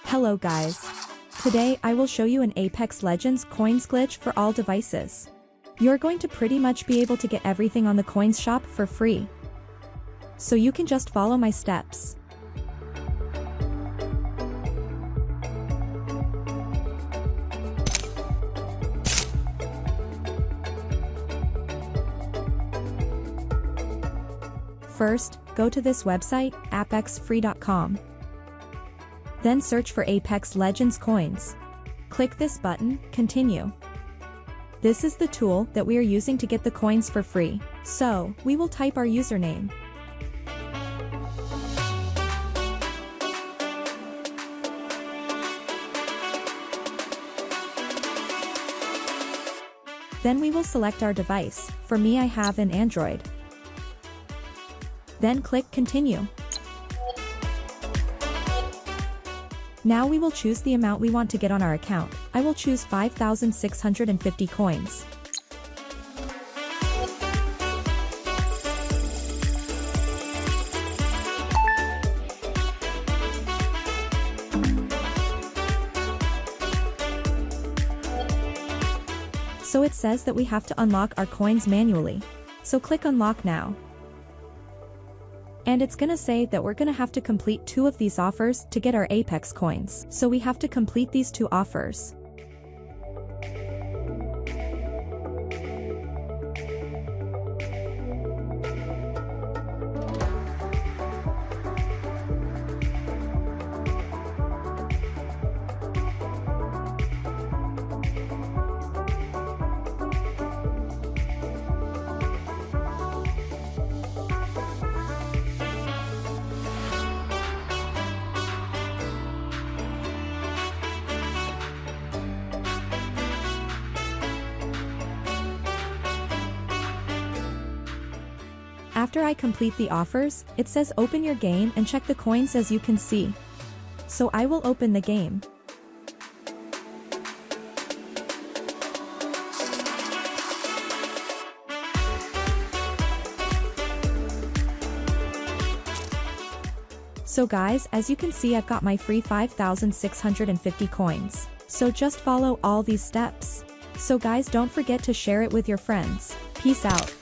Hello guys. Today I will show you an Apex Legends coins glitch for all devices. You're going to pretty much be able to get everything on the coins shop for free. So you can just follow my steps. First, go to this website, apexfree.com. Then search for Apex Legends coins. Click this button, Continue. This is the tool that we are using to get the coins for free, so we will type our username. Then we will select our device. For me, I have an Android. Then click Continue. Now we will choose the amount we want to get on our account. I will choose 5,650 coins. So it says that we have to unlock our coins manually. So click Unlock Now. And it's gonna say that we're gonna have to complete 2 of these offers to get our Apex coins. So we have to complete these 2 offers. After I complete the offers, it says open your game and check the coins as you can see. So I will open the game. So guys, as you can see, I've got my free 5,650 coins. So just follow all these steps. So guys, don't forget to share it with your friends. Peace out.